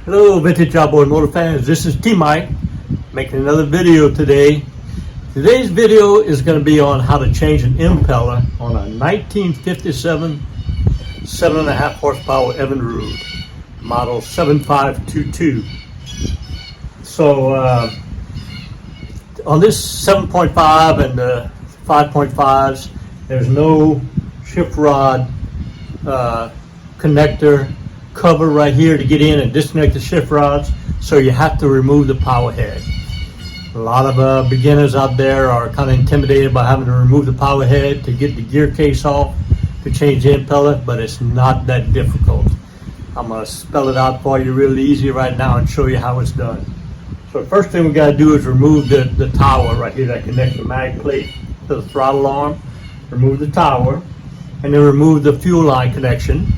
Hello vintage outboard motor fans, this is T-Mike making another video today. Today's video is going to be on how to change an impeller on a 1957 7.5 horsepower Evinrude model 7522. So on this 7.5 and the 5.5s, there's no shift rod connector cover right here to get in and disconnect the shift rods, so you have to remove the power head. A lot of beginners out there are kind of intimidated by having to remove the power head to get the gear case off to change the impeller, but it's not that difficult. I'm going to spell it out for you really easy right now and show you how it's done. So the first thing we got to do is remove the tower right here that connects the mag plate to the throttle arm. Remove the tower and then remove the fuel line connection.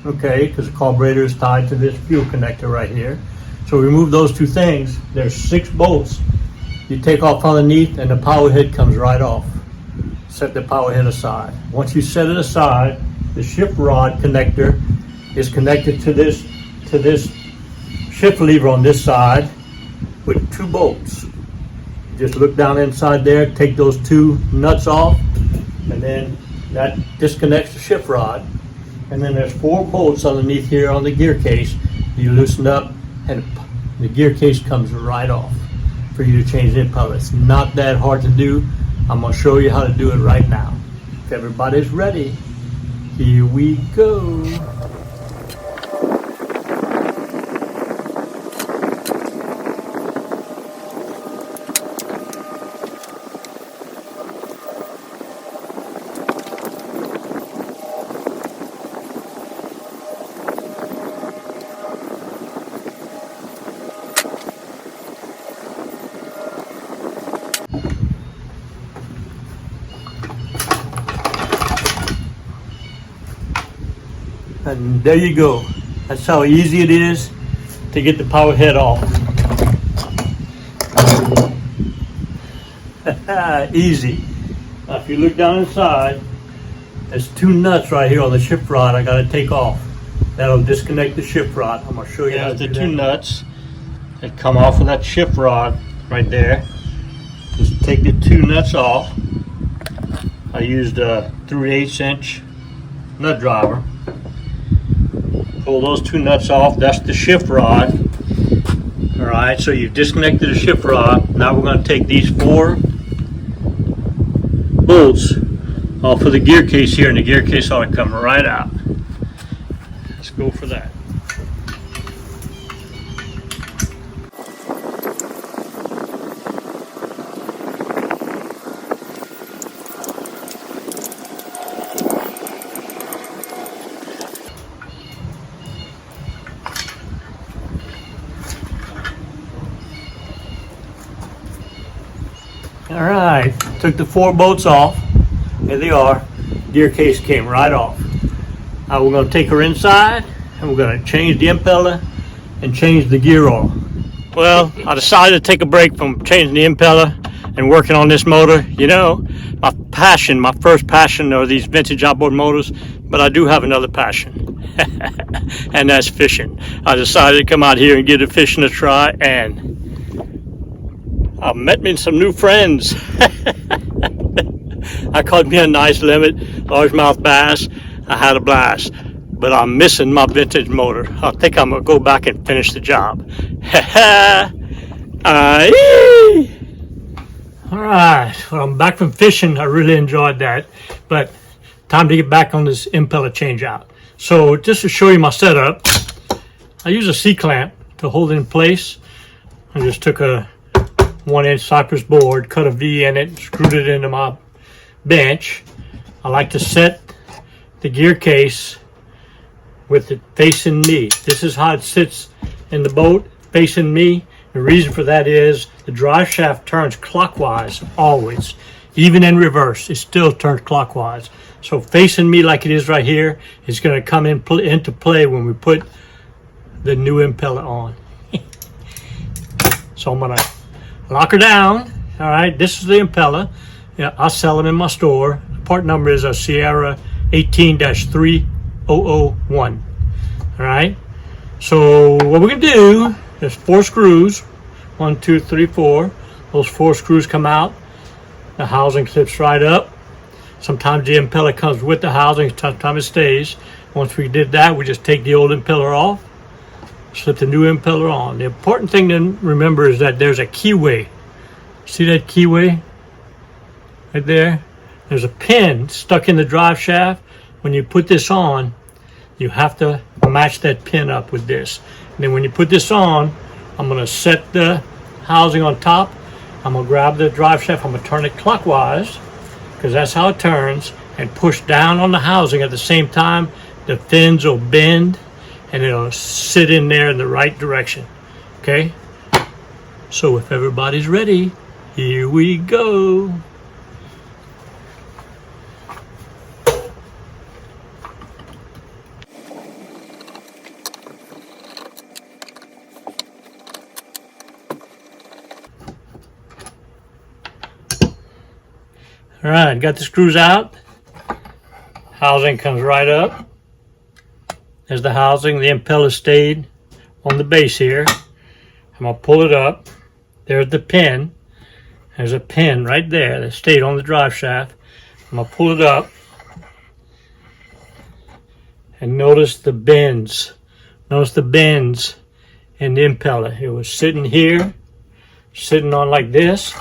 Okay, because the carburetor is tied to this fuel connector right here. So remove those two things. There's 6 bolts. You take off underneath and the power head comes right off. Set the power head aside. Once you set it aside, the shift rod connector is connected to this shift lever on this side with 2 bolts. Just look down inside there, take those 2 nuts off, and then that disconnects the shift rod. And then there's 4 bolts underneath here on the gear case. You loosen up and the gear case comes right off for you to change the impeller. It's not that hard to do. I'm going to show you how to do it right now. If everybody's ready, here we go. And there you go. That's how easy it is to get the power head off. Easy. Now if you look down inside, there's 2 nuts right here on the shift rod I got to take off. That'll disconnect the shift rod. I'm going to show you how to do that. There's the 2 nuts that come off of that shift rod right there. Just take the 2 nuts off. I used a 3/8 inch nut driver. Pull those 2 nuts off. That's the shift rod. All right, so you've disconnected the shift rod. Now we're going to take these 4 bolts off of the gear case here, and the gear case ought to come right out. Let's go for that. All right, took the 4 bolts off. There they are. Gear case came right off. Now we're going to take her inside and we're going to change the impeller and change the gear oil. Well, I decided to take a break from changing the impeller and working on this motor. You know, my first passion are these vintage outboard motors, but I do have another passion, and that's fishing. I decided to come out here and give the fishing a try, and I met me some new friends. I caught me a nice limit, largemouth bass. I had a blast, but I'm missing my vintage motor. I think I'm gonna go back and finish the job. All right, well, I'm back from fishing. I really enjoyed that, but time to get back on this impeller change out. So just to show you my setup, I use a C-clamp to hold it in place. I just took a 1-inch cypress board, cut a V in it, screwed it into my bench. I like to set the gear case with it facing me. This is how it sits in the boat, facing me. The reason for that is the drive shaft turns clockwise always. Even in reverse, it still turns clockwise. So facing me like it is right here is going to come into play when we put the new impeller on. So I'm going to lock her down. All right, this is the impeller. Yeah, I sell them in my store. The part number is a Sierra 18-3001. All right, So what we're gonna do, there's 4 screws, 1, 2, 3, 4. Those 4 screws come out. The housing clips right up. Sometimes the impeller comes with the housing, sometimes it stays. Once we did that, we just take the old impeller off, slip the new impeller on. The important thing to remember is that there's a keyway. See that keyway right there? There's a pin stuck in the drive shaft. When you put this on, you have to match that pin up with this. And then when you put this on, I'm gonna set the housing on top. I'm gonna grab the drive shaft, I'm gonna turn it clockwise, because that's how it turns, and push down on the housing at the same time. The fins will bend and it'll sit in there in the right direction. Okay? So if everybody's ready, here we go. All right, got the screws out. Housing comes right up. There's the housing. The impeller stayed on the base here. I'm gonna pull it up. There's the pin. There's a pin right there that stayed on the drive shaft. I'm gonna pull it up. And notice the bends. Notice the bends in the impeller. It was sitting here, sitting on like this.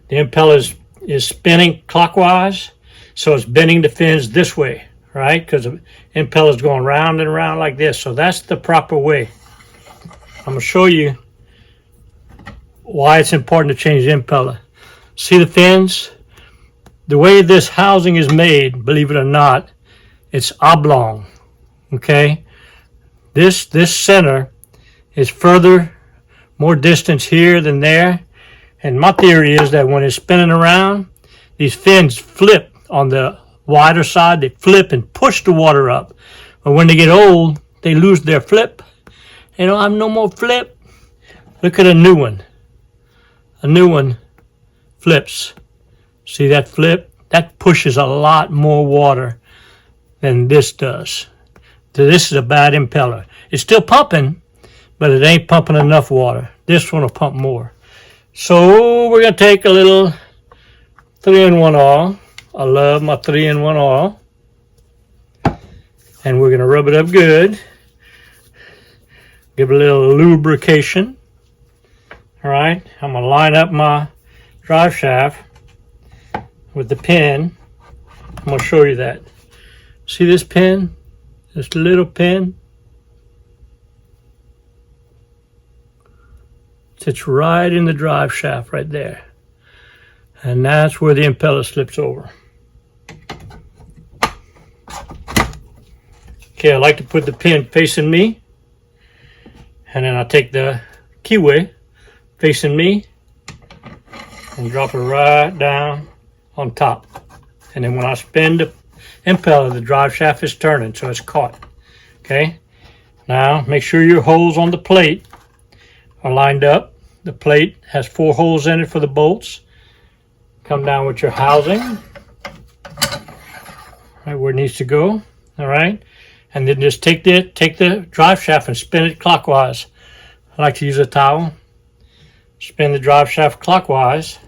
The impeller is spinning clockwise, so it's bending the fins this way, right? Because the impeller is going round and round like this. So that's the proper way. I'm going to show you why it's important to change the impeller. See the fins? The way this housing is made, believe it or not, it's oblong, okay? This center is further, more distance here than there. And my theory is that when it's spinning around, these fins flip on the wider side. They flip and push the water up. But when they get old, they lose their flip. They don't have no more flip. Look at a new one. A new one flips. See that flip? That pushes a lot more water than this does. So this is a bad impeller. It's still pumping, but it ain't pumping enough water. This one will pump more. So we're going to take a little 3-in-1 oil. I love my 3-in-1 oil. And we're going to rub it up good. Give it a little lubrication. All right. I'm going to line up my drive shaft with the pin. I'm going to show you that. See this pin? This little pin? Sits right in the drive shaft right there. And that's where the impeller slips over. Okay, I like to put the pin facing me. And then I take the keyway facing me and drop it right down on top. And then when I spin the impeller, the drive shaft is turning, so it's caught. Okay? Now, make sure your holes on the plate are lined up. The plate has 4 holes in it for the bolts. Come down with your housing right where it needs to go. All right, and then just take the drive shaft and spin it clockwise. I like to use a towel. Spin the drive shaft clockwise,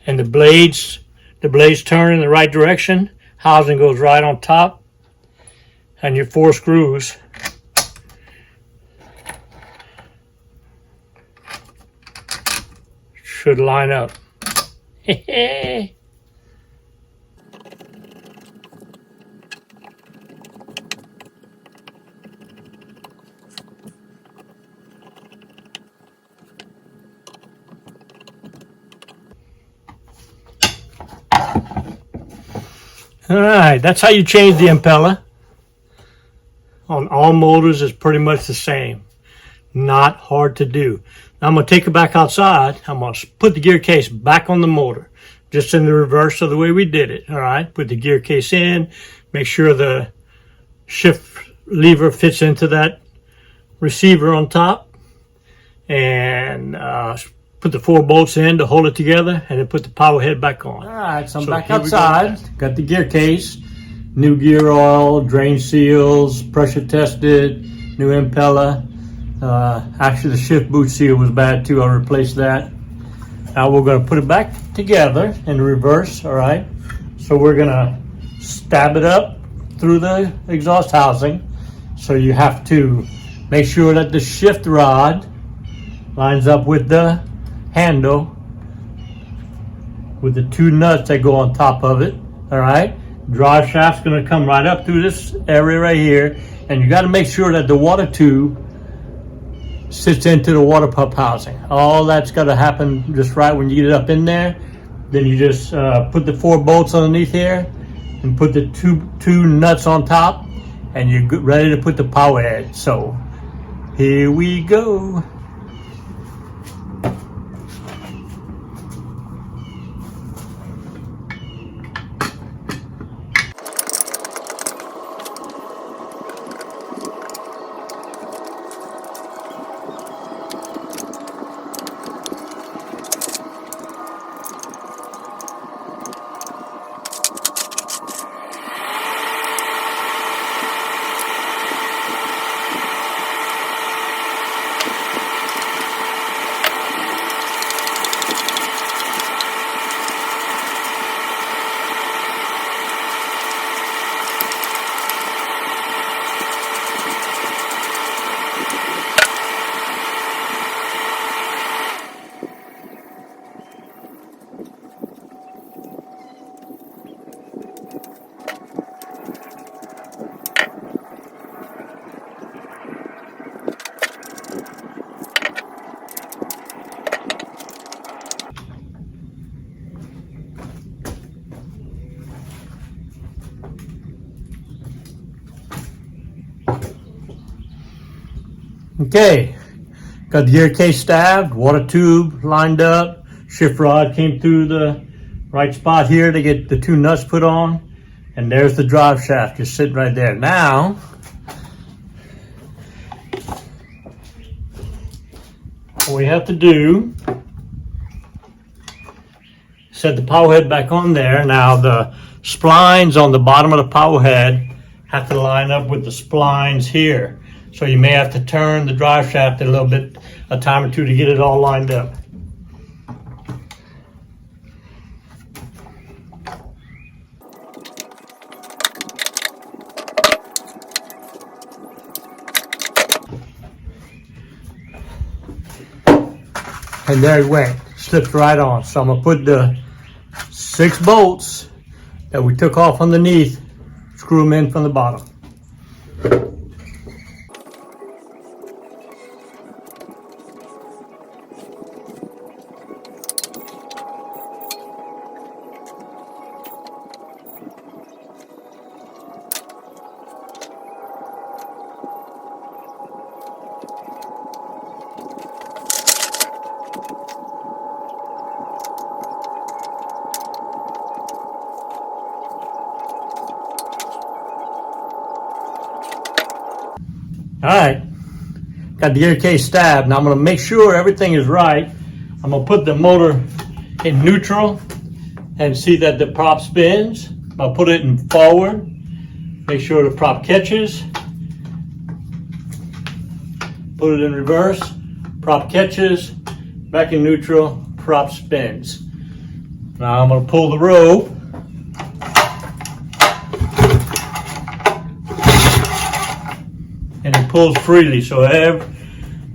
and the blades turn in the right direction. Housing goes right on top, and your 4 screws should line up. All right, that's how you change the impeller. On all motors, it's pretty much the same. Not hard to do. Now I'm going to take it back outside. I'm going to put the gear case back on the motor, just in the reverse of the way we did it. All right, put the gear case in, make sure the shift lever fits into that receiver on top, and put the 4 bolts in to hold it together, and then put the power head back on. All right, so I'm back outside. Got the gear case. new gear oil, drain seals, pressure tested, new impeller. Actually, the shift boot seal was bad too. I replaced that. Now we're going to put it back together in reverse. All right. So we're going to stab it up through the exhaust housing. So you have to make sure that the shift rod lines up with the handle with the two nuts that go on top of it. All right. Drive shaft's going to come right up through this area right here, and you got to make sure that the water tube sits into the water pump housing. All that's got to happen just right when you get it up in there. Then you just put the 4 bolts underneath here and put the two nuts on top, and you're ready to put the power head. So here we go. Okay, got the gear case stabbed, water tube lined up, shift rod came through the right spot here to get the 2 nuts put on, and there's the drive shaft just sitting right there. Now, what we have to do, set the power head back on there. Now the splines on the bottom of the power head have to line up with the splines here. So you may have to turn the drive shaft a little bit, a time or two, to get it all lined up. And there it went, slipped right on. So I'm gonna put the 6 bolts that we took off underneath, screw them in from the bottom. All right, got the gear case stabbed. Now I'm going to make sure everything is right. I'm going to put the motor in neutral and see that the prop spins. I'll put it in forward, make sure the prop catches. Put it in reverse, prop catches, back in neutral, prop spins. Now I'm going to pull the rope. And it pulls freely, so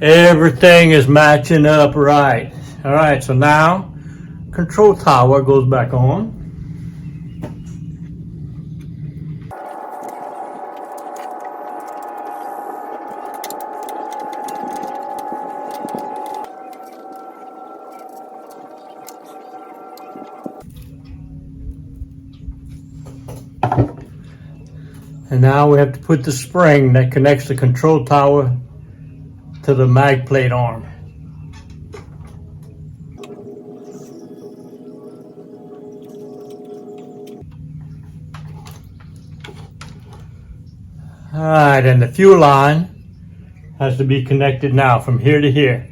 everything is matching up right. All right, so now control tower goes back on. And now we have to put the spring that connects the control tower to the mag plate arm. All right, and the fuel line has to be connected now from here to here.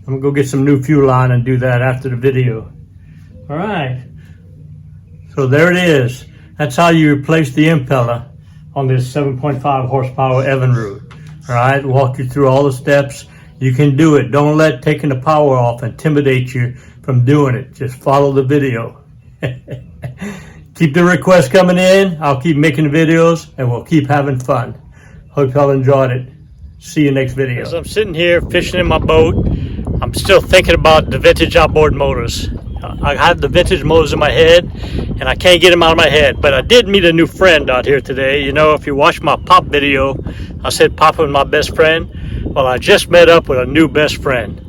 I'm gonna go get some new fuel line and do that after the video. All right, so there it is. That's how you replace the impeller on this 7.5 horsepower Evinrude. All right, walk you through all the steps. You can do it. Don't let taking the power off intimidate you from doing it. Just follow the video. Keep the requests coming in. I'll keep making videos and we'll keep having fun. Hope y'all enjoyed it. See you next video. As I'm sitting here fishing in my boat, I'm still thinking about the vintage outboard motors. I have the vintage motors in my head and I can't get them out of my head, but I did meet a new friend out here today. You know, if you watch my pop video, I said Papa was my best friend. Well, I just met up with a new best friend.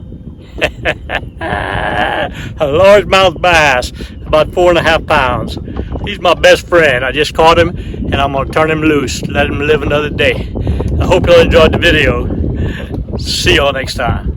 A largemouth bass, about 4.5 pounds. He's my best friend. I just caught him and I'm gonna turn him loose, let him live another day. I hope y'all enjoyed the video. See y'all next time.